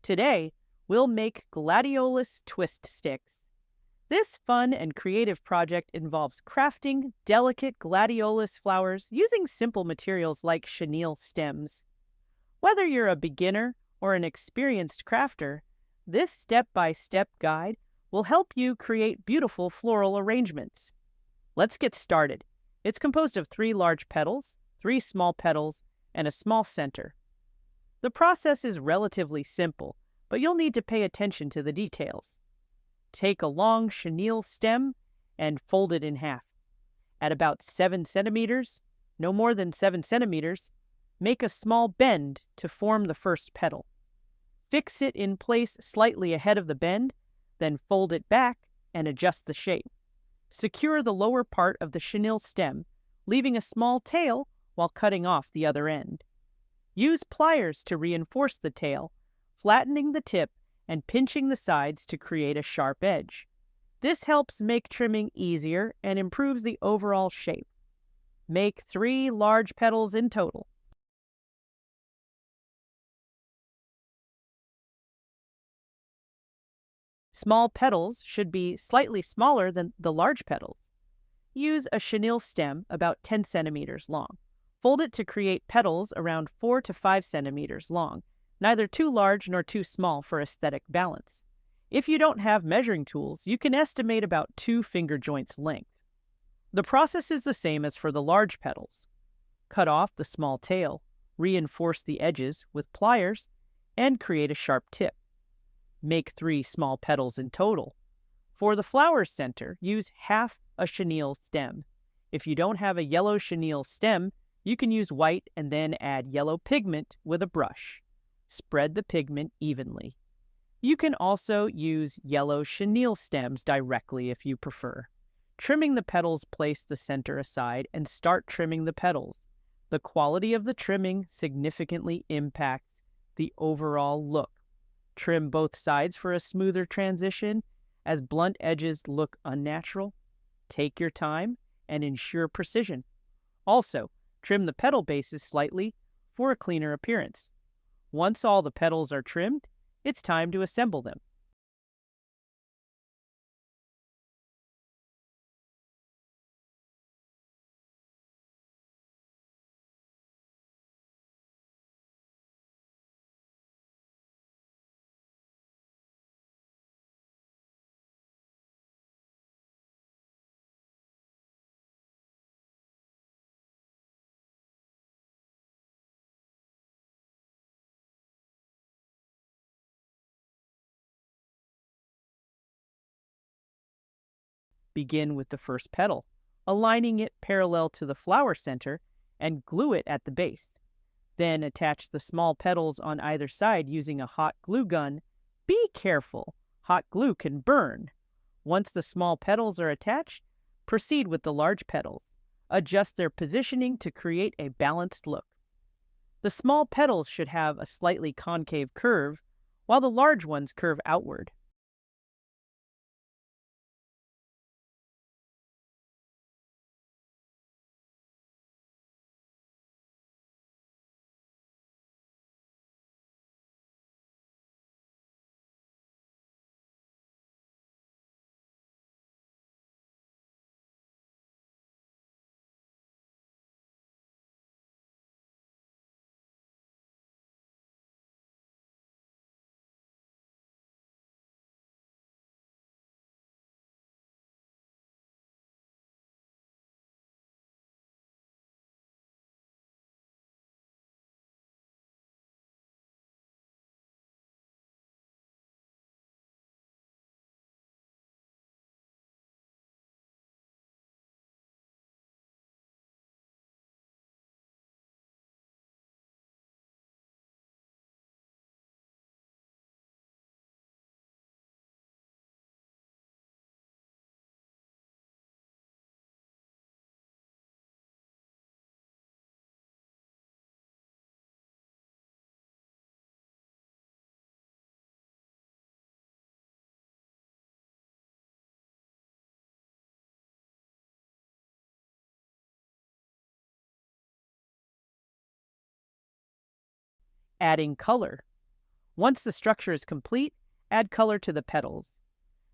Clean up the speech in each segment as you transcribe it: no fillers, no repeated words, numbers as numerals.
Today, we'll make Gladiolus twist sticks. This fun and creative project involves crafting delicate gladiolus flowers using simple materials like chenille stems. Whether you're a beginner or an experienced crafter, this step-by-step guide will help you create beautiful floral arrangements. Let's get started. It's composed of 3 large petals, 3 small petals, and a small center. The process is relatively simple, but you'll need to pay attention to the details. Take a long chenille stem and fold it in half. At about 7 centimeters, no more than 7 centimeters, make a small bend to form the first petal. Fix it in place slightly ahead of the bend, then fold it back and adjust the shape. Secure the lower part of the chenille stem, leaving a small tail while cutting off the other end. Use pliers to reinforce the tail, flattening the tip and pinching the sides to create a sharp edge. This helps make trimming easier and improves the overall shape. Make 3 large petals in total. Small petals should be slightly smaller than the large petals. Use a chenille stem about 10 centimeters long. Fold it to create petals around 4 to 5 centimeters long, neither too large nor too small for aesthetic balance. If you don't have measuring tools, you can estimate about 2 finger joints length. The process is the same as for the large petals. Cut off the small tail, reinforce the edges with pliers, and create a sharp tip. Make 3 small petals in total. For the flower center, use half a chenille stem. If you don't have a yellow chenille stem, you can use white and then add yellow pigment with a brush. Spread the pigment evenly. You can also use yellow chenille stems directly if you prefer. Trimming the petals, place the center aside and start trimming the petals. The quality of the trimming significantly impacts the overall look. Trim both sides for a smoother transition, as blunt edges look unnatural. Take your time and ensure precision. Also, trim the petal bases slightly for a cleaner appearance. Once all the petals are trimmed, it's time to assemble them. Begin with the first petal, aligning it parallel to the flower center and glue it at the base. Then attach the small petals on either side using a hot glue gun. Be careful, hot glue can burn. Once the small petals are attached, proceed with the large petals. Adjust their positioning to create a balanced look. The small petals should have a slightly concave curve, while the large ones curve outward. Adding color. Once the structure is complete, add color to the petals.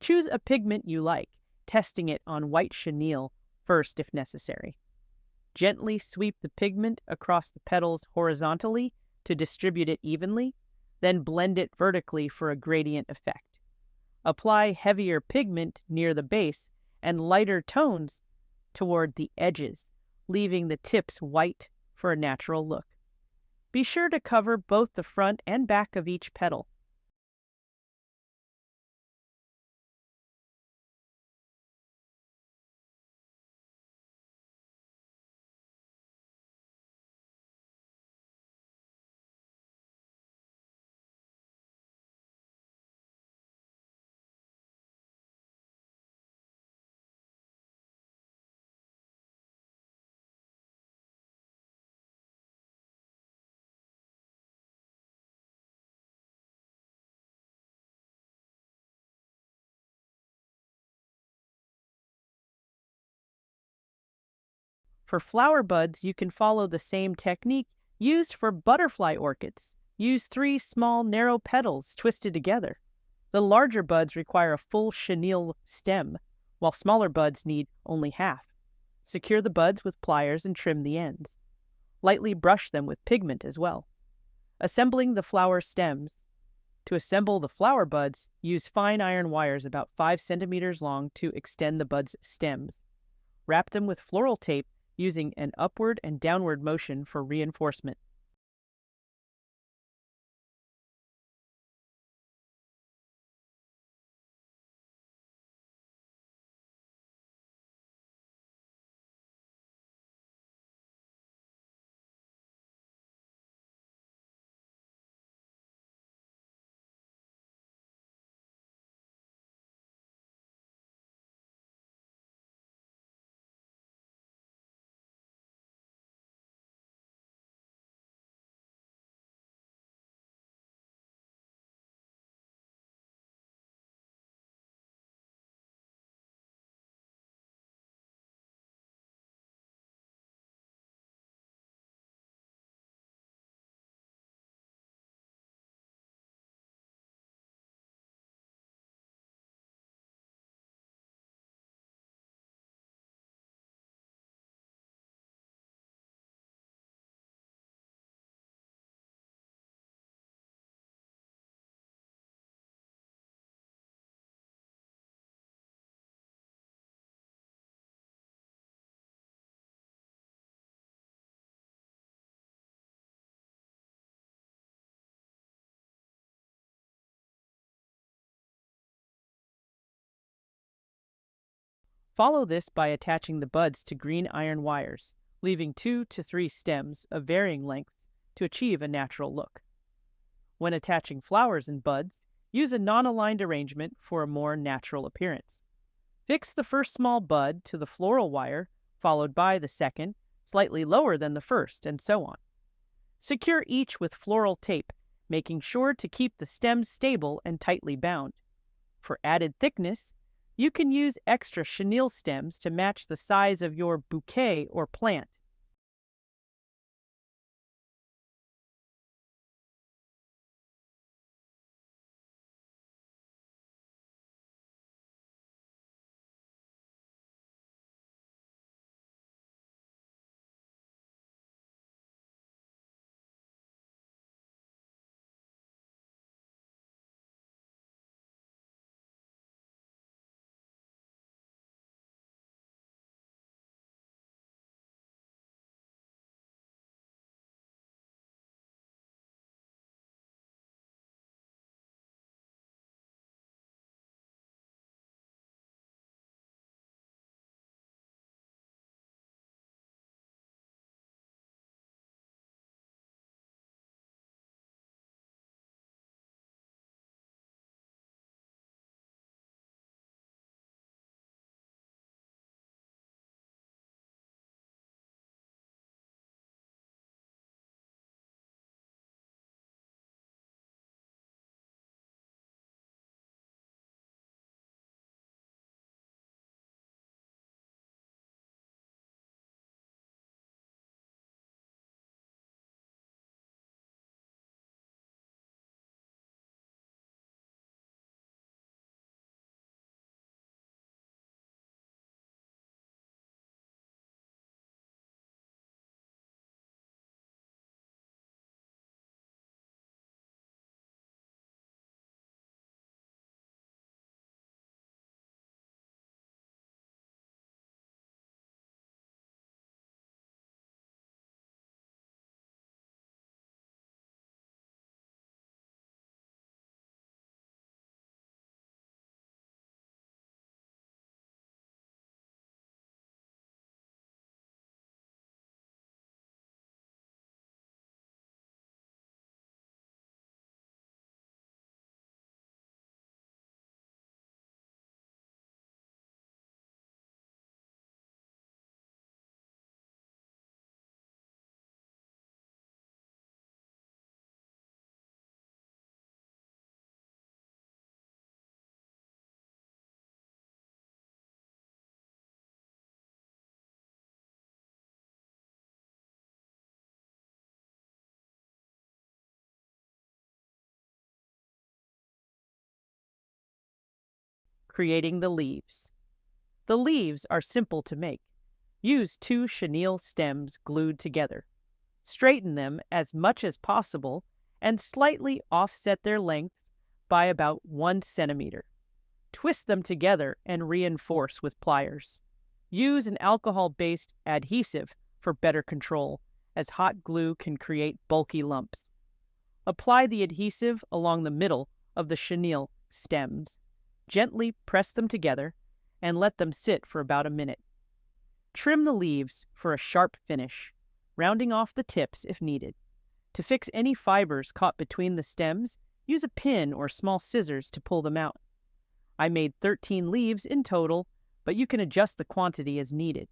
Choose a pigment you like, testing it on white chenille first if necessary. Gently sweep the pigment across the petals horizontally to distribute it evenly, then blend it vertically for a gradient effect. Apply heavier pigment near the base and lighter tones toward the edges, leaving the tips white for a natural look. Be sure to cover both the front and back of each petal. For flower buds, you can follow the same technique used for butterfly orchids. Use 3 small, narrow petals twisted together. The larger buds require a full chenille stem, while smaller buds need only half. Secure the buds with pliers and trim the ends. Lightly brush them with pigment as well. Assembling the flower stems. To assemble the flower buds, use fine iron wires about 5 centimeters long to extend the buds' stems. Wrap them with floral tape using an upward and downward motion for reinforcement. Follow this by attaching the buds to green iron wires, leaving 2 to 3 stems of varying lengths to achieve a natural look. When attaching flowers and buds, use a non-aligned arrangement for a more natural appearance. Fix the first small bud to the floral wire, followed by the second, slightly lower than the first, and so on. Secure each with floral tape, making sure to keep the stems stable and tightly bound. For added thickness, you can use extra chenille stems to match the size of your bouquet or plant. creating the leaves. The leaves are simple to make. Use 2 chenille stems glued together. Straighten them as much as possible and slightly offset their length by about 1 centimeter. Twist them together and reinforce with pliers. Use an alcohol-based adhesive for better control, as hot glue can create bulky lumps. Apply the adhesive along the middle of the chenille stems. Gently press them together and let them sit for about a minute. Trim the leaves for a sharp finish, rounding off the tips if needed. To fix any fibers caught between the stems, use a pin or small scissors to pull them out. I made 13 leaves in total, but you can adjust the quantity as needed.